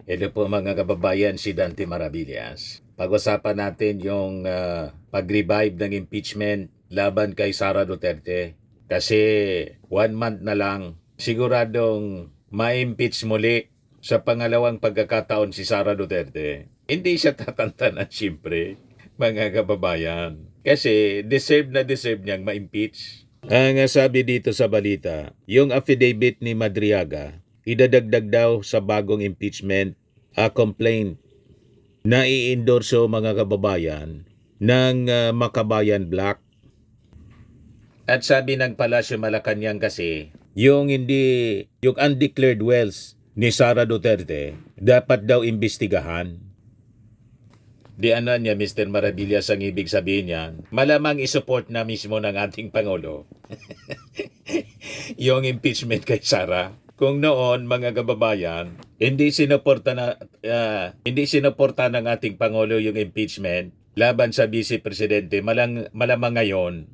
Hello po mga kababayan, si Dante Maravillas. Pag-usapan natin yung pag-revive ng impeachment laban kay Sara Duterte. Kasi 1 month na lang, siguradong ma-impeach muli sa pangalawang pagkakataon si Sara Duterte. Hindi siya tatantanan siyempre, mga kababayan. Kasi deserve niyang ma-impeach. Ang sabi dito sa balita, yung affidavit ni Madriaga, idadagdag daw sa bagong impeachment complaint na i-endorso mga kababayan ng Makabayan Black. At sabi ng Palasyo Malacanang kasi, yung undeclared wells ni Sara Duterte dapat daw imbestigahan. Di ano niya, Mr. Maravillas, ang ibig sabihin niyan, malamang isupport na mismo ng ating Pangulo yung impeachment kay Sara. Kung noon, mga kababayan, hindi sinuporta ng ating Pangulo yung impeachment laban sa Vice Presidente, malamang ngayon,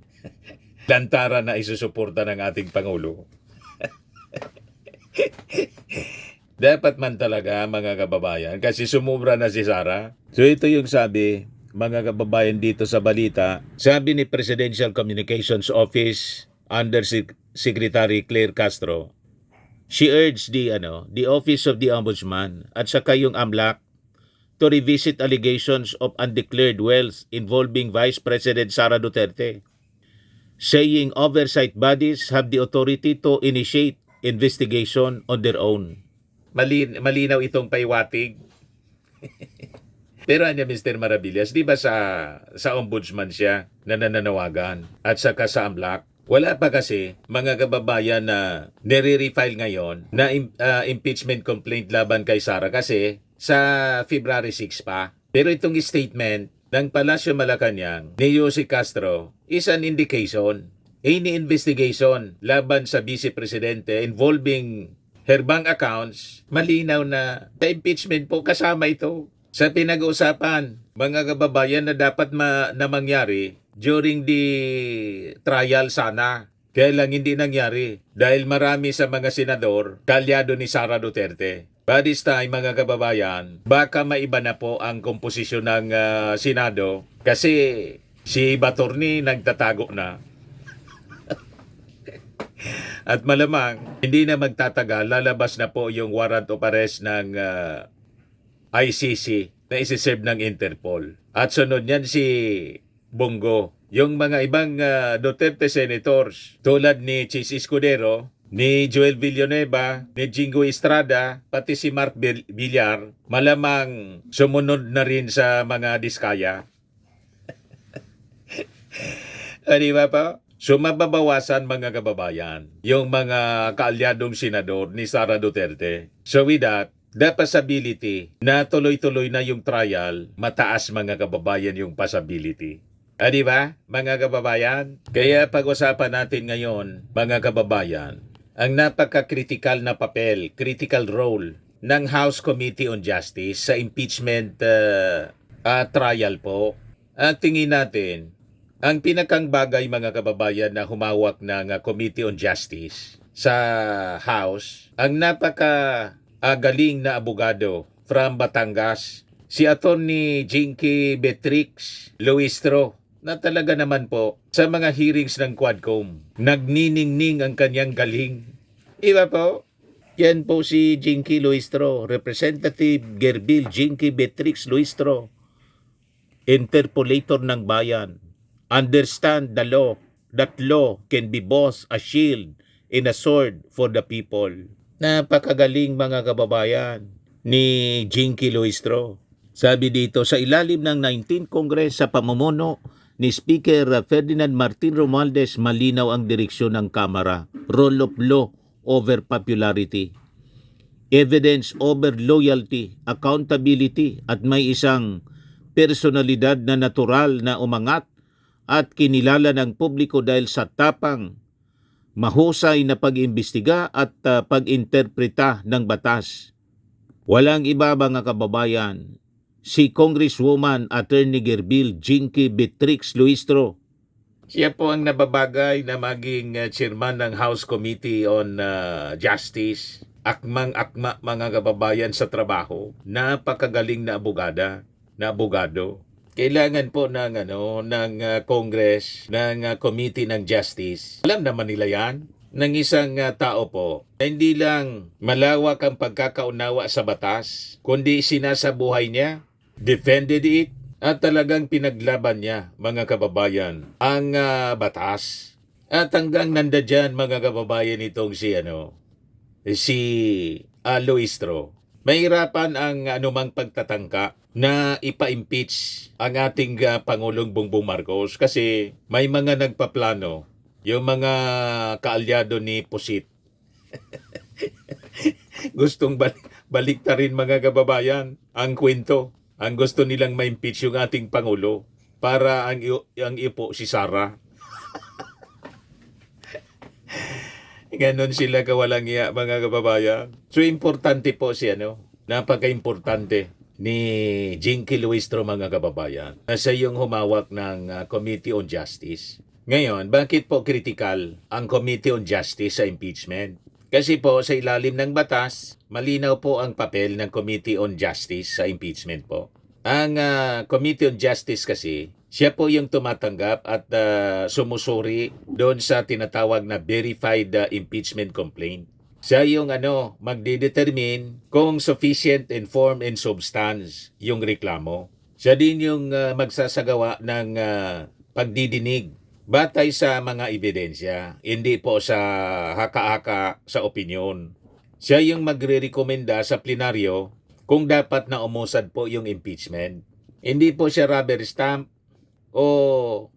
lantara na isusuporta ng ating Pangulo. Dapat man talaga mga kababayan kasi sumubra na si Sara. So ito yung sabi mga kababayan dito sa balita. Sabi ni Presidential Communications Office Under Secretary Claire Castro, she urged the Office of the Ombudsman at saka yung AMLAC to revisit allegations of undeclared wells involving Vice President Sara Duterte, saying oversight bodies have the authority to initiate investigation on their own. Malinaw itong paiwatig. Pero ano Mr. Maravillas, di ba sa ombudsman siya na nananawagan at saka sa AMLAC? Wala pa kasi mga kababayan na nire-refile ngayon na impeachment complaint laban kay Sara kasi sa February 6 pa. Pero itong statement ng Palasyo Malacanang ni Jose Castro is an indication. Any investigation laban sa Vice Presidente involving her bank accounts, malinaw na sa impeachment po kasama ito. Sa pinag-uusapan, mga kababayan na dapat na mangyari during the trial sana. Kaya lang hindi nangyari dahil marami sa mga senador kalyado ni Sara Duterte. By this time, mga kababayan, baka maiba na po ang komposisyon ng Senado kasi si Batorni nagtatago na. At malamang, hindi na magtatagal, lalabas na po yung warrant of arrest ng ICC na isi-serve ng Interpol. At sunod niyan si Bongo. Yung mga ibang Duterte senators tulad ni Chis Escudero, ni Joel Villanueva, ni Jingo Estrada, pati si Mark Villar, malamang sumunod na rin sa mga diskaya. Di ba po? So mababawasan mga kababayan yung mga kaalyadong senador ni Sara Duterte. So with that, the possibility na tuloy-tuloy na yung trial, mataas mga kababayan yung possibility. Di ba mga kababayan? Kaya pag-usapan natin ngayon mga kababayan, ang napaka-critical na papel, critical role ng House Committee on Justice sa impeachment trial po. At tingin natin, ang pinakang bagay mga kababayan na humawak ng Committee on Justice sa House, ang napaka-galing na abogado from Batangas, si Attorney Jinky Beatrix Luistro, na talaga naman po sa mga hearings ng Quadcom, nagniningning ang kanyang galing. Iba po? Yan po si Jinky Luistro, Representative Gerbil Jinky Beatrix Luistro, interpolator ng bayan. Understand the law, that law can be both a shield and a sword for the people. Napakagaling mga kababayan ni Jinky Luistro. Sabi dito, sa ilalim ng 19th Congress sa pamumuno ni Speaker Ferdinand Martin Romualdez, malinaw ang direksyon ng Kamara. Rule of law over popularity. Evidence over loyalty, accountability, at may isang personalidad na natural na umangat at kinilala ng publiko dahil sa tapang, mahusay na pag-imbestiga at pag-interpreta ng batas. Walang iba mga kababayan, si Congresswoman Attorney Gerbil Jinky Beatrix Luistro. Siya po ang nababagay na maging chairman ng House Committee on Justice akmang-akma mga kababayan sa trabaho. Napakagaling na abogado. Kailangan po ng Congress, ng Committee ng Justice. Alam naman nila yan ng isang tao po na hindi lang malawak ang pagkakaunawa sa batas, kundi sinasabuhay niya, defended it, at talagang pinaglaban niya, mga kababayan, ang batas. At hanggang nandyan, mga kababayan, itong si Luistro. Mahirapan ang anumang pagtatangka na ipa-impeach ang ating Pangulong Bongbong Marcos kasi may mga nagpaplano, yung mga kaalyado ni Pusit. Gustong baliktarin, mga kababayan, ang kwento. Ang gusto nilang ma-impeach yung ating Pangulo para ang ipo si Sara. Ganon sila kawalang iya, mga kababayan. So, importante po napaka-importante ni Jinky Luistro, mga kababayan. Nasa yung humawak ng Committee on Justice. Ngayon, bakit po critical ang Committee on Justice sa impeachment? Kasi po, sa ilalim ng batas, malinaw po ang papel ng Committee on Justice sa impeachment po. Ang Committee on Justice kasi, siya po yung tumatanggap at sumusuri doon sa tinatawag na verified impeachment complaint. Siya yung magdedetermine kung sufficient in form and substance yung reklamo. Siya din yung magsasagawa ng pagdidinig batay sa mga ebidensya, hindi po sa haka-haka sa opinyon. Siya yung magre-rekomenda sa plenaryo kung dapat na umusad po yung impeachment. Hindi po siya rubber stamp o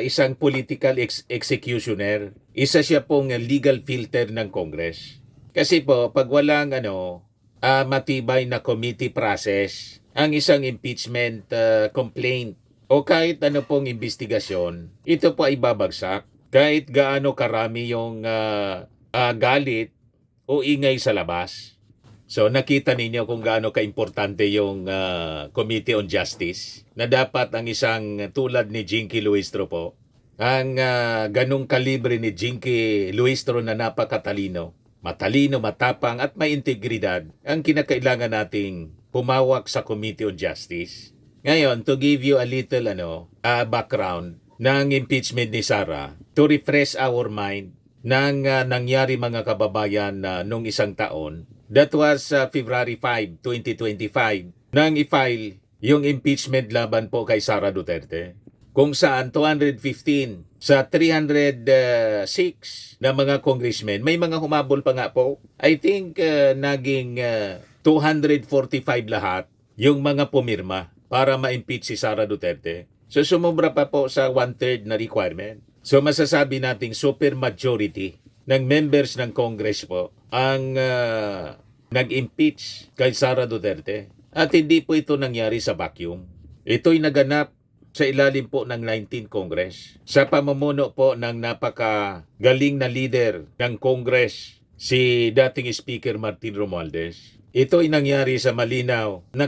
isang political executioner. Isa siya pong legal filter ng Congress. Kasi po, pag walang matibay na committee process, ang isang impeachment complaint o kahit ano pong investigasyon, ito po ay babagsak kahit gaano karami yung galit o ingay sa labas. So nakita ninyo kung gaano kaimportante yung Committee on Justice na dapat ang isang tulad ni Jinky Luistro po, ang ganung kalibre ni Jinky Luistro na napakatalino, matalino, matapang at may integridad ang kinakailangan nating pumawak sa Committee on Justice. Ngayon, to give you a little background ng impeachment ni Sara, to refresh our mind ng nangyari, mga kababayan, nung isang taon. That was February 5, 2025, nang i-file yung impeachment laban po kay Sara Duterte. Kung saan 215 sa 306 na mga congressmen, may mga humabol pa nga po. I think naging 245 lahat yung mga pumirma para ma-impeach si Sara Duterte. So sumubra pa po sa 1/3 na requirement. So masasabi nating super majority ng members ng Congress po ang nag-impeach kay Sara Duterte. At hindi po ito nangyari sa vacuum. Ito'y naganap sa ilalim po ng 19th Congress. Sa pamumuno po ng napakagaling na leader ng Congress, si dating Speaker Martin Romualdez. Ito'y nangyari sa malinaw na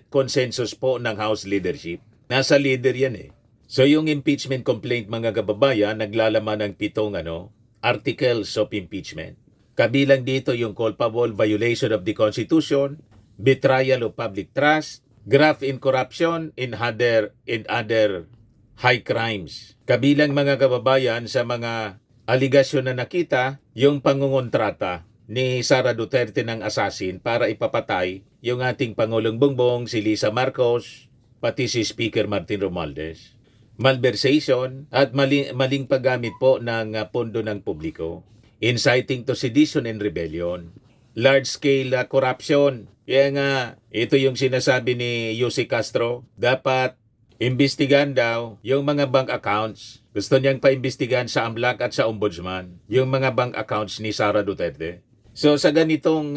consensus po ng House leadership. Nasa leader yan eh. So yung impeachment complaint, mga kababayan, naglalaman ng 7 articles of impeachment. Kabilang dito yung culpable violation of the Constitution, betrayal of public trust, graft in corruption, and other high crimes. Kabilang, mga kababayan, sa mga aligasyon na nakita, yung pangungontrata ni Sara Duterte ng assassin para ipapatay yung ating Pangulong Bongbong, si Lisa Marcos, pati si Speaker Martin Romualdez. Malversation at maling paggamit po ng pondo ng publiko. Inciting to sedition and rebellion. Large-scale corruption. Kaya nga, ito yung sinasabi ni Yussi Castro. Dapat imbestigahan daw yung mga bank accounts. Gusto niyang paimbestigahan sa AMLAC at sa Ombudsman yung mga bank accounts ni Sara Duterte. So sa ganitong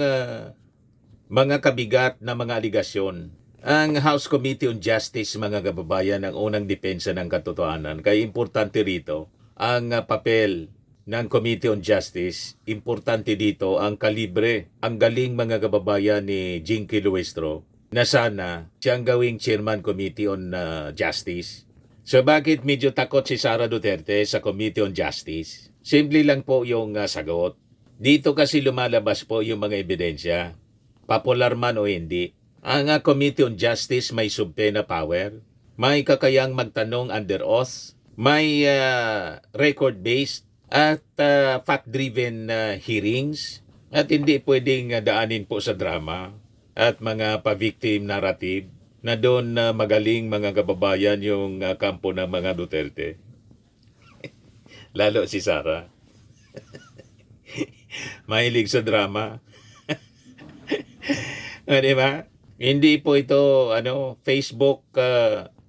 mga kabigat na mga aligasyon, ang House Committee on Justice, mga kababayan, ang unang depensa ng katotohanan. Kaya importante rito ang papel ng Committee on Justice. Importante dito ang kalibre, ang galing, mga kababayan, ni Jinky Luistro na sana siyang gawing Chairman Committee on Justice. So bakit medyo takot si Sara Duterte sa Committee on Justice? Simple lang po yung sagot. Dito kasi lumalabas po yung mga ebidensya, popular man o hindi. Ang Committee on Justice may subpoena power, may kakayang magtanong under oath, may record-based at fact-driven hearings, at hindi pwedeng daanin po sa drama at mga pa-victim narrative na doon magaling mga kababayan yung kampo ng mga Duterte. Lalo si Sara. Mahilig sa drama. Di ba? Hindi po ito Facebook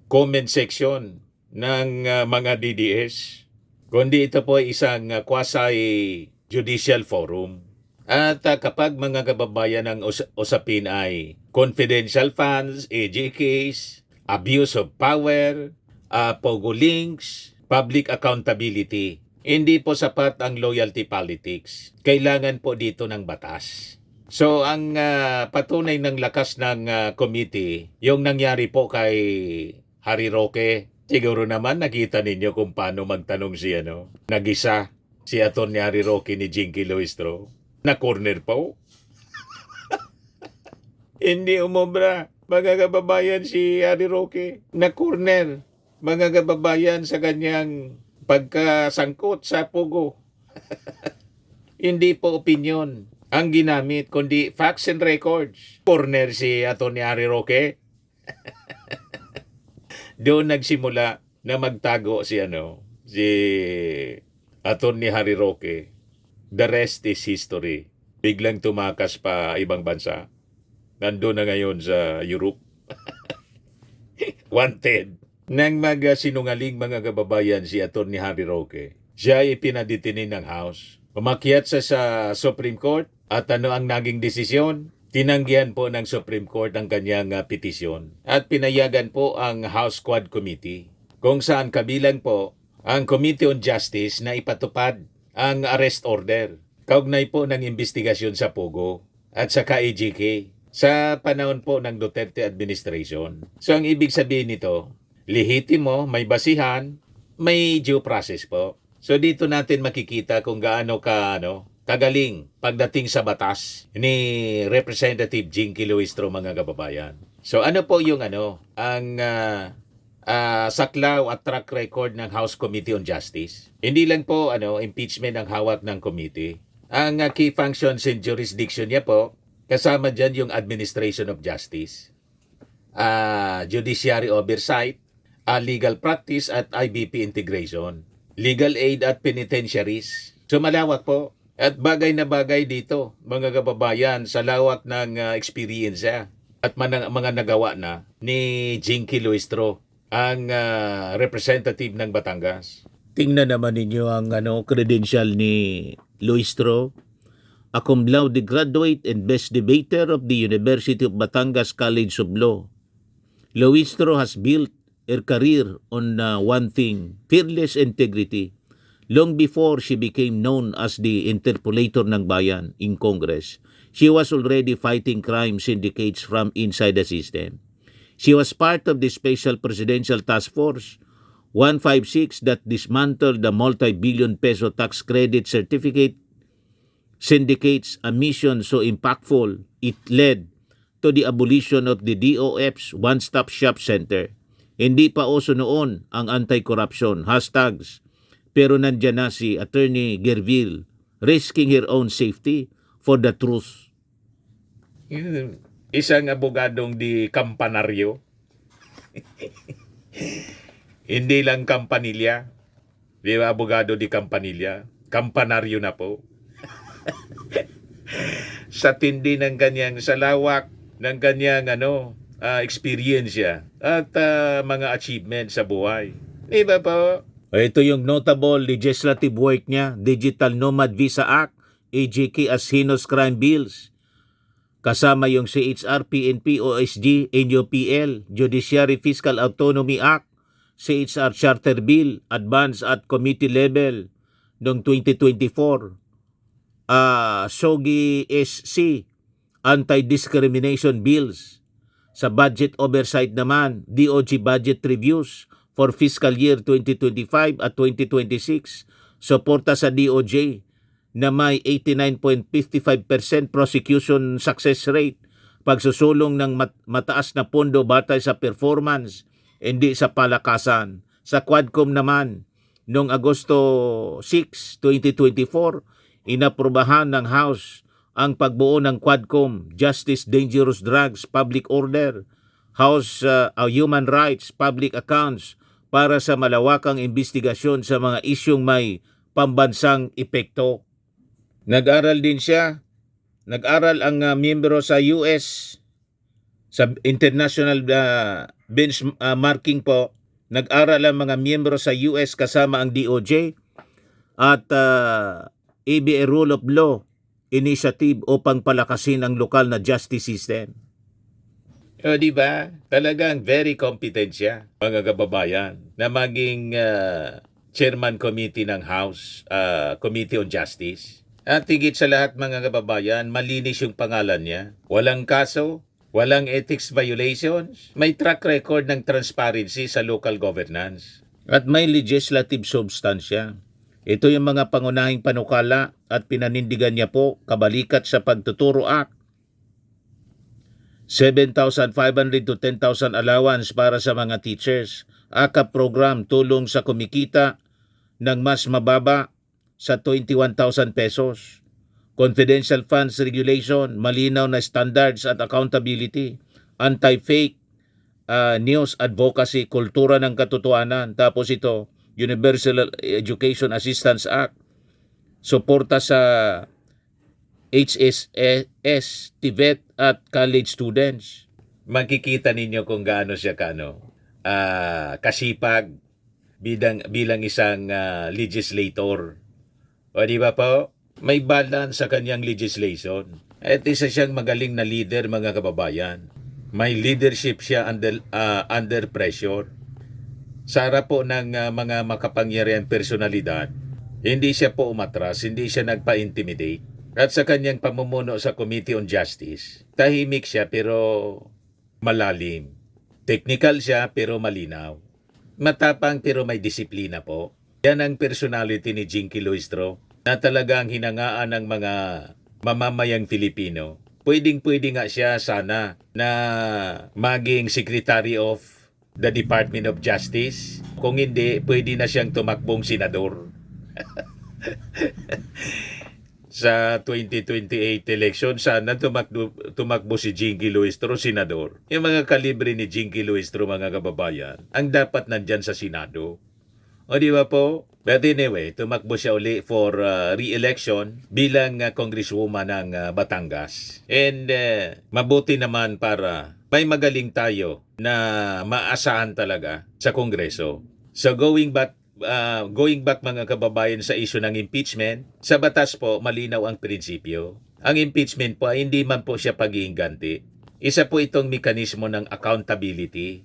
comment section ng mga DDS, kundi ito po ay isang quasi-judicial forum. At kapag mga kababayan ang usapin ay confidential funds, AJKs, abuse of power, pogo links, public accountability, hindi po sapat ang loyalty politics. Kailangan po dito ng batas. So ang patunay ng lakas ng committee, yung nangyari po kay Harry Roque, siguro naman nakita ninyo kung paano magtanong si nag-isa si Atty. Harry Roque ni Jinky Luistro. Na corner po. Hindi umobra, mga kababayan, si Harry Roque. Na corner, mga kababayan, sa kanyang pagkasangkot sa pugo. Hindi po opinion ang ginamit, kundi facts and records. Corner si Atty. Harry Roque. Doon nagsimula na magtago si Atty. Harry Roque. The rest is history. Biglang tumakas pa ibang bansa. Nandun na ngayon sa Europe. Wanted. Nang sinungaling mga kababayan si Atty. Harry Roque, siya ay pinaditinin ng House. Umakyat sa Supreme Court at ano ang naging desisyon? Tinanggihan po ng Supreme Court ang kanyang petisyon at pinayagan po ang House Quad Committee, kung saan kabilang po ang Committee on Justice na ipatupad ang arrest order kaugnay po ng investigasyon sa Pogo at sa AJK sa panahon po ng Duterte administration. So ang ibig sabihin nito, lehitimo, may basihan, may due process po. So dito natin makikita kung gaano kagaling pagdating sa batas ni Representative Jinky Luistro, mga kababayan. So ano po yung ang saklaw at track record ng House Committee on Justice? Hindi lang po impeachment ang hawak ng committee. Ang key functions and jurisdiction niya po, kasama dyan yung administration of justice, judiciary oversight, legal practice at IBP integration, legal aid at penitentiaries. So malawak po. At bagay na bagay dito, mga kababayan, sa lawak ng experience at mga nagawa na ni Jinky Luistro, ang representative ng Batangas. Tingnan naman ninyo ang credential ni Luistro. A cum laude graduate and best debater of the University of Batangas College of Law. Luistro has built her career on one thing, fearless integrity. Long before she became known as the interpolator ng bayan in Congress, she was already fighting crime syndicates from inside the system. She was part of the Special Presidential Task Force 156 that dismantled the multi-billion peso tax credit certificate syndicates, a mission so impactful it led to the abolition of the DOF's One-Stop Shop Center. Hindi pa uso noon ang anti-corruption hashtags, pero nandyan na si Attorney Gerville risking her own safety for the truth. Isang abogadong di kampanaryo. Hindi lang kampanilya. Di ba, abogado di kampanilya? Kampanaryo na po. Sa tindi ng kanyang salawak, ng kanyang experience at mga achievement sa buhay. Di ba po? Ito yung notable legislative work niya, Digital Nomad Visa Act, AJK as heinous crime bills. Kasama yung CHR, PNP, OSG, NUPL, Judiciary Fiscal Autonomy Act, CHR Charter Bill, advance at committee level noong 2024. SOGI SC, Anti-Discrimination Bills. Sa budget oversight naman, DOJ budget reviews for fiscal year 2025 at 2026. Suporta sa DOJ na may 89.55% prosecution success rate, pagsusulong ng mataas na pondo batay sa performance, hindi sa palakasan. Sa Quadcom naman, noong Agosto 6, 2024, inaprubahan ng House ang pagbuo ng Quadcom, Justice, Dangerous Drugs, Public Order, House Human Rights, Public Accounts, para sa malawakang investigasyon sa mga isyung may pambansang epekto. Nag-aral din siya. Nag-aral ang miyembro sa US, sa international benchmarking po. Nag-aral ang mga miyembro sa US kasama ang DOJ at ABA Rule of Law Initiative upang palakasin ang lokal na justice system. O di ba? Talagang very competent siya, mga kababayan, na maging chairman committee ng House Committee on Justice. At higit sa lahat, mga kababayan, malinis yung pangalan niya. Walang kaso, walang ethics violations, may track record ng transparency sa local governance. At may legislative substansya. Ito yung mga pangunahing panukala at pinanindigan niya po kabalikat sa Pagtuturo Act. 7,500 to 10,000 allowance para sa mga teachers. AKAP program, tulong sa kumikita ng mas mababa sa 21,000 pesos. Confidential funds regulation, malinaw na standards at accountability. Anti-fake news advocacy, kultura ng katotohanan. Tapos ito, Universal Education Assistance Act. Suporta sa HSS, TVET at college students. Makikita ninyo kung gaano siya kasipag bilang isang legislator. O di ba po? May balance sa kanyang legislation. At isa siyang magaling na leader, mga kababayan. May leadership siya under pressure. Sa harap po ng mga makapangyarihang personalidad, hindi siya po umatras, hindi siya nagpa-intimidate. At sa kanyang pamumuno sa Committee on Justice, tahimik siya pero malalim. Technical siya pero malinaw. Matapang pero may disiplina po. Yan ang personality ni Jinky Luistro na talagang hinangaan ng mga mamamayang Filipino. Pwedeng-pwede nga siya sana na maging Secretary of the Department of Justice. Kung hindi, pwede na siyang tumakbong senador. Sa 2028 election, sana tumakbo si Jinky Luistro, senador. Yung mga kalibre ni Jinky Luistro, mga kababayan, ang dapat nandyan sa Senado. O di ba po? But anyway, tumakbo siya uli for re-election bilang congresswoman ng Batangas. And mabuti naman para may magaling tayo na maasahan talaga sa Kongreso. So going back mga kababayan sa issue ng impeachment, sa batas po malinaw ang prinsipyo. Ang impeachment po ay hindi man po siya pag-iingganti. Isa po itong mekanismo ng accountability.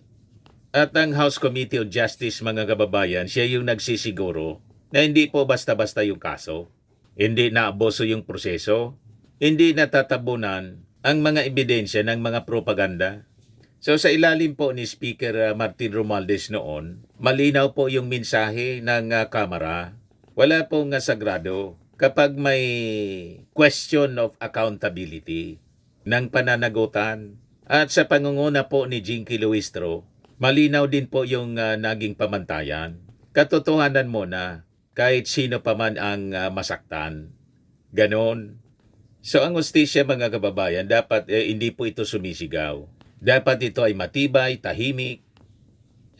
At ang House Committee on Justice, mga kababayan, siya yung nagsisiguro na hindi po basta-basta yung kaso. Hindi naaboso yung proseso. Hindi natatabunan ang mga ebidensya ng mga propaganda. So sa ilalim po ni Speaker Martin Romualdez noon, malinaw po yung mensahe ng Kamara. Wala pong sagrado kapag may question of accountability ng pananagutan. At sa pangunguna po ni Jinky Luistro, malinaw din po yung naging pamantayan. Katotohanan mo na kahit sino pa man ang masaktan. Ganon. So ang hustisya, mga kababayan, dapat hindi po ito sumisigaw. Dapat ito ay matibay, tahimik,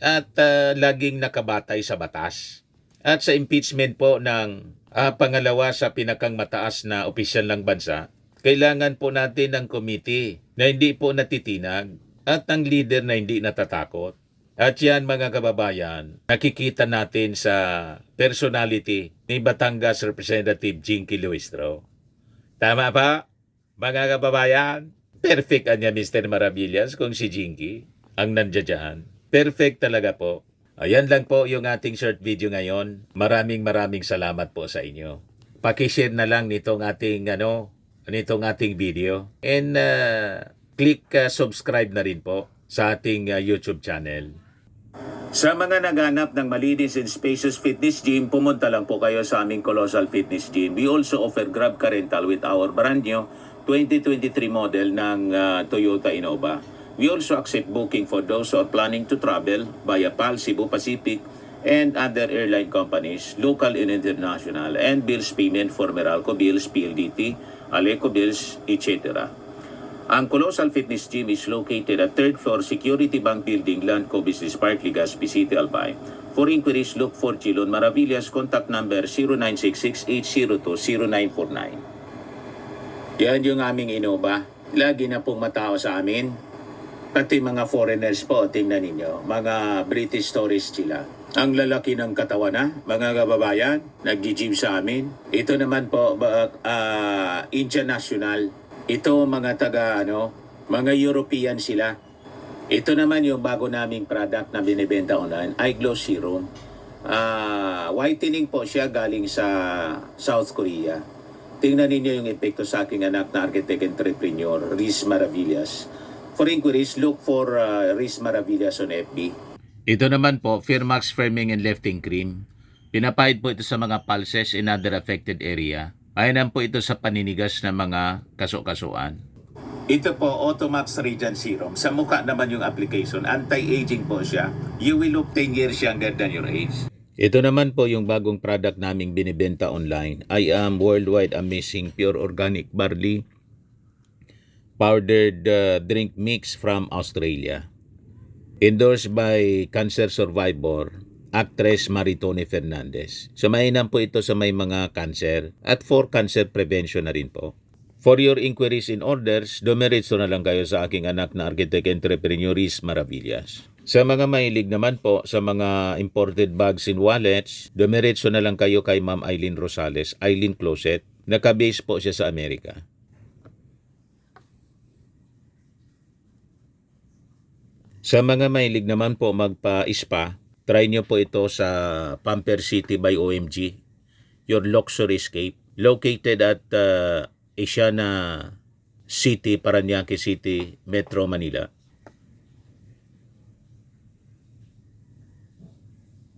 at laging nakabatay sa batas. At sa impeachment po ng pangalawa sa pinakang mataas na opisyal ng bansa, kailangan po natin ng committee na hindi po natitinag at ng leader na hindi natatakot. At yan, mga kababayan, nakikita natin sa personality ni Batangas Representative Jinky Luistro. Tama pa, mga kababayan? Perfect niya, Mr. Maravillas, kung si Jinky ang nandiyan. Perfect talaga po. Ayan lang po yung ating short video ngayon. Maraming salamat po sa inyo. Paki-share na lang nitong ating video. And click subscribe na rin po sa ating YouTube channel. Sa mga naghanap ng malinis and spacious fitness gym, pumunta lang po kayo sa aming Colossal Fitness Gym. We also offer Grab Car Rental with our brand new 2023 model ng Toyota Innova. We also accept booking for those who are planning to travel via PAL, Cebu Pacific, and other airline companies, local and international, and bills payment for Meralco Bills, PLDT, Aleco Bills, etc. Ang Colossal Fitness Gym is located at 3rd floor Security Bank Building, Landco Business Park, Legazpi City, Albay. For inquiries, look for Chilon Maravillas. Contact number 0966-802-0949. Yan yung aming Innova. Lagi na pong matao sa amin. Pati mga foreigners po, tingnan ninyo. Mga British tourists sila. Ang lalaki ng katawan na, mga kababayan, nag-gym sa amin. Ito naman po, Indian National. Ito mga mga European sila. Ito naman yung bago naming product na binibenta online, Eye Glow Serum. Whitening po siya galing sa South Korea. Tingnan ninyo yung epekto sa aking anak na architect entrepreneur, Riz Maravillas. For inquiries, look for Riz Maravillas on FB. Ito naman po, Firmax Firming and Lifting Cream. Pinapahid po ito sa mga pulses in other affected area. Ayan po ito sa paninigas ng mga kaso-kasuan. Ito po, Automax Radiant Serum. Sa mukha naman yung application. Anti-aging po siya. You will look 10 years younger than your age. Ito naman po yung bagong product naming binibenta online. I am worldwide amazing pure organic barley powdered drink mix from Australia. Endorsed by cancer survivor actress Maritone Fernandez. So mainam po ito sa may mga cancer at for cancer prevention na rin po. For your inquiries and orders, dumiretso na lang kayo sa aking anak na architect entrepreneur Riz Maravillas. Sa mga mahilig naman po sa mga imported bags and wallets, dumiretso na lang kayo kay Ma'am Eileen Rosales, Eileen Closet. Nakabase po siya sa Amerika. Sa mga mahilig naman po magpa-spa, try nyo po ito sa Pamper City by OMG, your luxury escape, located at Asiana City, Parañaque City, Metro Manila.